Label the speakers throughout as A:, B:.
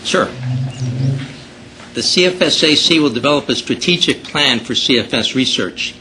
A: Sure. The CFSAC will develop a strategic plan for CFS research.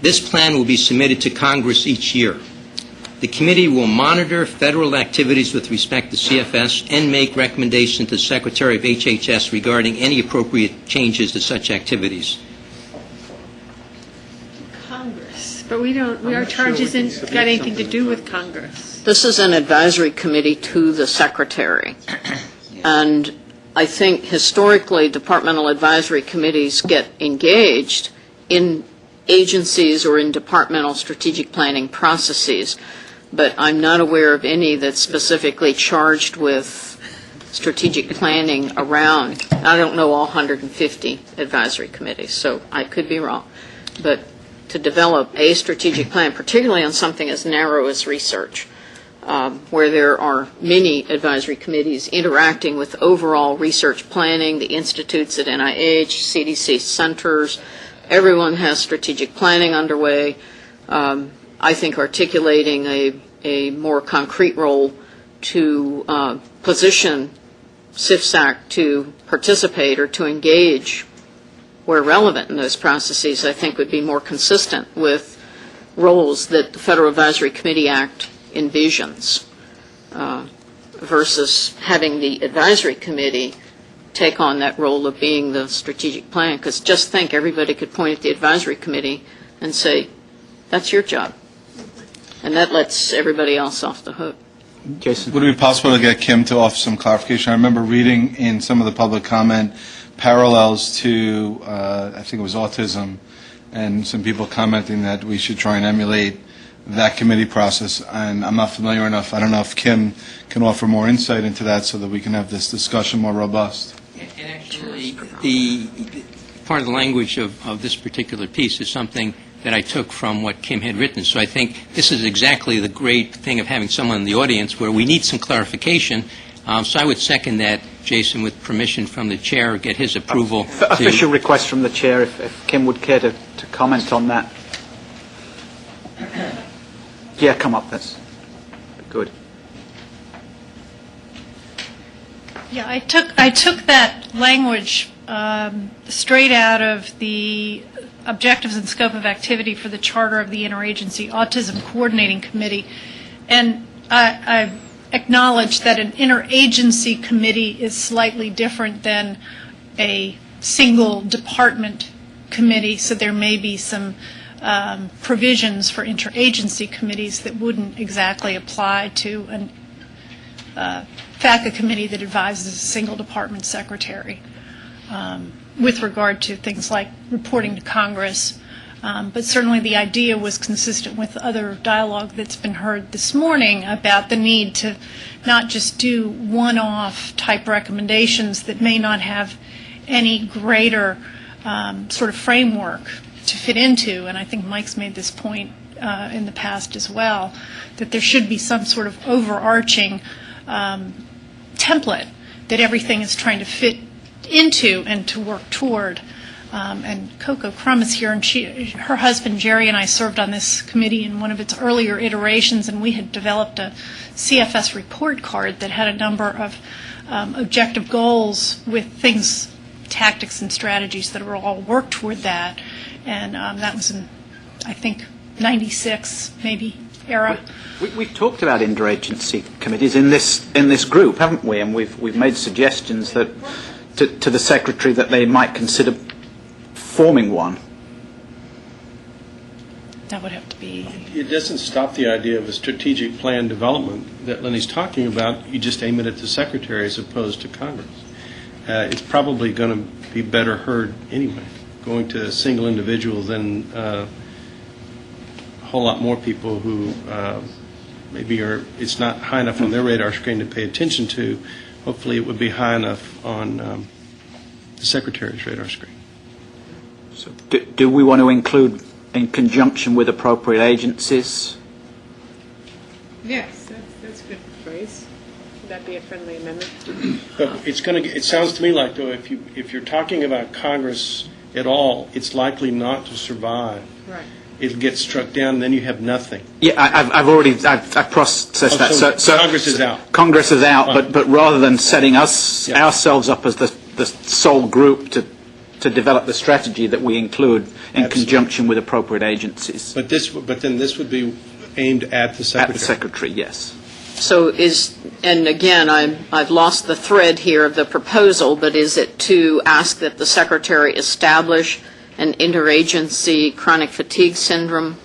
A: This plan will be submitted to Congress each year. The committee will monitor federal activities with respect to CFS and make recommendations to the Secretary of HHS regarding any appropriate changes to such activities.
B: Congress, but our charge isn't got anything to do with Congress.
C: This is an advisory committee to the Secretary. And I think historically departmental advisory committees get engaged in agencies or in departmental strategic planning processes, but I'm not aware of any that's specifically charged with strategic planning around. I don't know all 150 advisory committees, so I could be wrong. But to develop a strategic plan, particularly on something as narrow as research, where there are many advisory committees interacting with overall research planning, the institutes at NIH, CDC centers, everyone has strategic planning underway. I think articulating a more concrete role to position CFSAC to participate or to engage where relevant in those processes, I think would be more consistent with roles that the Federal Advisory Committee Act envisions, versus having the advisory committee take on that role of being the strategic plan. Because just think, everybody could point at the advisory committee and say, that's your job. And that lets everybody else off the hook.
D: Jason? Would it be possible to get Kim to offer some clarification? I remember reading in some of the public comment parallels to, I think it was autism, and some people commenting that we should try and emulate that committee process, and I'm not familiar enough. I don't know if Kim can offer more insight into that so that we can have this discussion more robust.
A: And actually, the part of the language of this particular piece is something that I took from what Kim had written. So I think this is exactly the great thing of having someone in the audience where we need some clarification. So I would second that, Jason, with permission from the chair, get his approval.
E: Official request from the chair, if Kim would care to comment on that. Yeah, come up. That's good.
B: Yeah, I took that language straight out of the objectives and scope of activity for the charter of the Interagency Autism Coordinating Committee, and I acknowledge that an interagency committee is slightly different than a single department committee, so there may be some provisions for interagency committees that wouldn't exactly apply to a FACA committee that advises a single department secretary with regard to things like reporting to Congress. But certainly the idea was consistent with other dialogue that's been heard this morning about the need to not just do one-off type recommendations that may not have any greater sort of framework to fit into, and I think Mike's made this point in the past as well, that there should be some sort of overarching template that everything is trying to fit into and to work toward. And Coco Crum is here, and her husband Jerry and I served on this committee in one of its earlier iterations, and we had developed a CFS report card that had a number of objective goals with things, tactics and strategies that were all worked toward that. And that was in, I think, 96 maybe era.
E: We've talked about interagency committees in this group, haven't we? And we've made suggestions that to the secretary that they might consider forming one.
B: That would have to be.
F: It doesn't stop the idea of a strategic plan development that Lenny's talking about. You just aim it at the secretary as opposed to Congress. It's probably going to be better heard anyway, going to a single individual than a whole lot more people who maybe it's not high enough on their radar screen to pay attention to. Hopefully it would be high enough on the secretary's radar screen.
E: So do we want to include in conjunction with appropriate agencies?
G: Yes, that's a good phrase. Would that be a friendly amendment?
F: But it sounds to me like, though, if you're talking about Congress at all, it's likely not to survive.
G: Right.
F: It'll get struck down, and then you have nothing.
E: Yeah, I've processed that.
F: So Congress is out.
E: Congress is out,
F: Fine.
E: but rather than setting
F: Yeah.
E: ourselves up as the sole group to develop the strategy, that we include in
F: Absolutely.
E: conjunction with appropriate agencies.
F: But then this would be aimed at the
E: At
F: Secretary.
E: the Secretary, yes.
C: So and again, I've lost the thread here of the proposal, but is it to ask that the Secretary establish an interagency chronic fatigue syndrome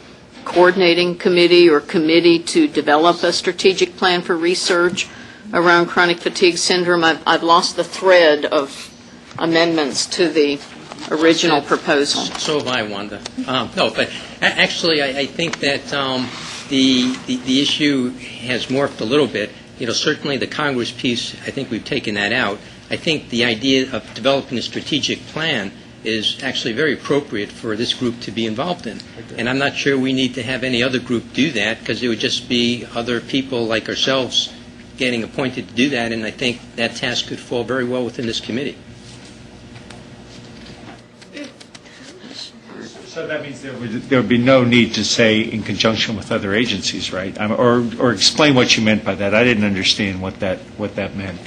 C: coordinating committee or committee to develop a strategic plan for research around chronic fatigue syndrome? I've lost the thread of amendments to the original proposal.
A: So have I, Wanda. No, but actually, I think that the issue has morphed a little bit. Certainly the Congress piece, I think we've taken that out. I think the idea of developing a strategic plan is actually very appropriate for this group to be involved in. And I'm not sure we need to have any other group do that, because it would just be other people like ourselves getting appointed to do that, and I think that task could fall very well within this committee.
H: So that means there would be no need to say in conjunction with other agencies, right? Or explain what you meant by that. I didn't understand what that meant.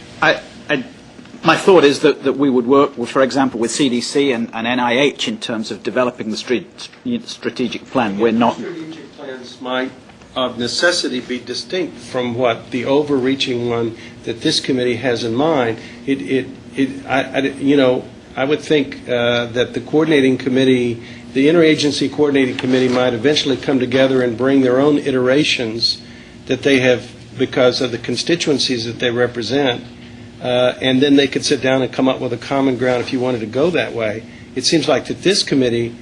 E: My thought is that we would work, for example, with CDC and NIH in terms of developing the strategic plan. We're not.
F: Strategic plans might, of necessity, be distinct from what the overreaching one that this committee has in mind. I would think that the coordinating committee, the interagency coordinating committee, might eventually come together and bring their own iterations that they have because of the constituencies that they represent. And then they could sit down and come up with a common ground if you wanted to go that way. It seems like that this committee,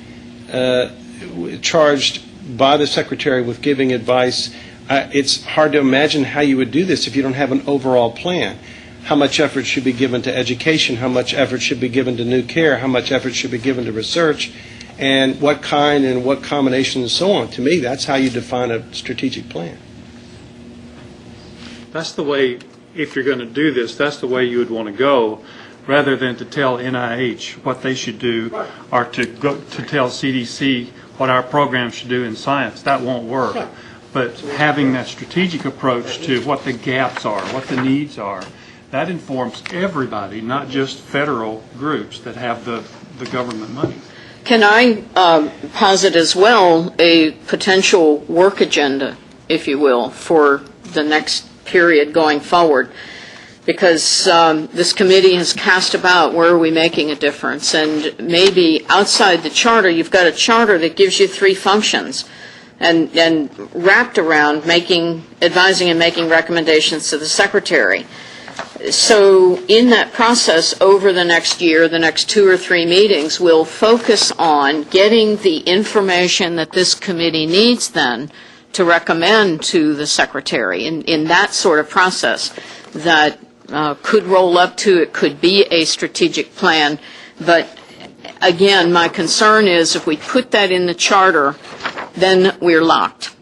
F: charged by the Secretary with giving advice, it's hard to imagine how you would do this if you don't have an overall plan. How much effort should be given to education, how much effort should be given to new care, how much effort should be given to research, and what kind and what combination and so on. To me, that's how you define a strategic plan.
I: That's the way, if you're going to do this, that's the way you would want to go, rather than to tell NIH what they should do, or to tell CDC what our program should do in science. That won't work.
F: Right.
I: But having that strategic approach to what the gaps are, what the needs are, that informs everybody, not just federal groups that have the government money.
C: Can I posit as well a potential work agenda, if you will, for the next period going forward? Because this committee has cast about where are we making a difference, and maybe outside the charter, you've got a charter that gives you 3 functions, and wrapped around advising and making recommendations to the Secretary. So in that process, over the next year, the next 2 or 3 meetings, we'll focus on getting the information that this committee needs then to recommend to the Secretary in that sort of process that could roll up to, it could be a strategic plan. But again, my concern is if we put that in the charter, then we're locked.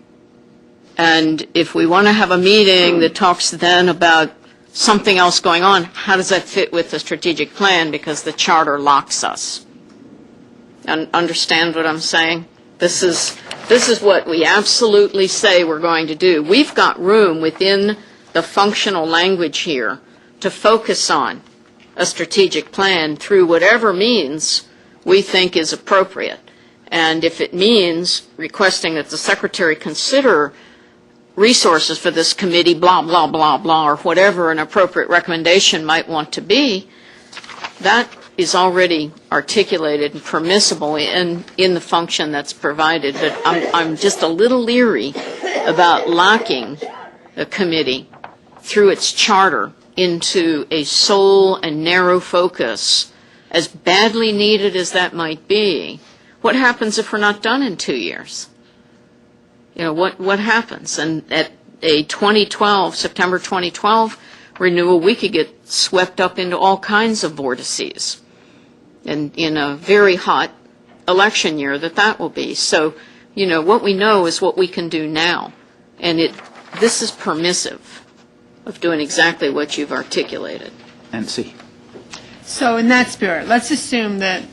C: And if we want to have a meeting that talks then about something else going on, how does that fit with the strategic plan? Because the charter locks us. And understand what I'm saying? This is what we absolutely say we're going to do. We've got room within the functional language here to focus on a strategic plan through whatever means we think is appropriate. And if it means requesting that the Secretary consider resources for this committee, blah, blah, blah, blah, or whatever an appropriate recommendation might want to be, that is already articulated and permissible in the function that's provided. But I'm just a little leery about locking a committee through its charter into a sole and narrow focus, as badly needed as that might be. What happens if we're not done in 2 years? What happens? And at a September 2012 renewal, we could get swept up into all kinds of vortices. And in a very hot election year that will be. So, what we know is what we can do now. And this is permissive of doing exactly what you've articulated.
E: Nancy.
G: So in that spirit, let's assume that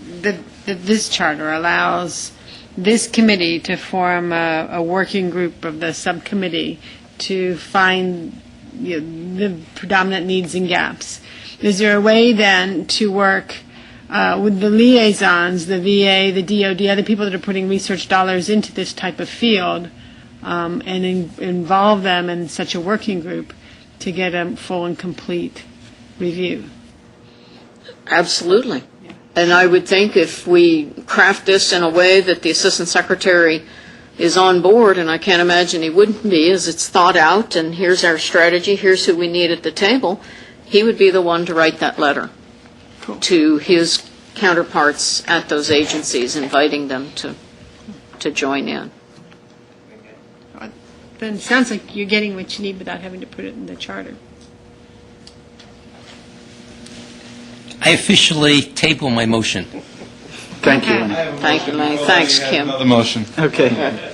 G: this charter allows
J: this committee to form a working group of the subcommittee to find the predominant needs and gaps. Is there a way then to work with the liaisons, the VA, the DOD, other people that are putting research dollars into this type of field, and involve them in such a working group to get a full and complete review?
C: Absolutely. And I would think if we craft this in a way that the Assistant Secretary is on board, and I can't imagine he wouldn't be, as it's thought out, and here's our strategy, here's who we need at the table, he would be the one to write that letter to his counterparts at those agencies, inviting them to join in.
J: Then it sounds like you're getting what you need without having to put it in the charter.
A: I officially table my motion.
E: Thank you.
C: Thank you, Lenny. Thanks, Kim.
D: Another motion.
E: Okay.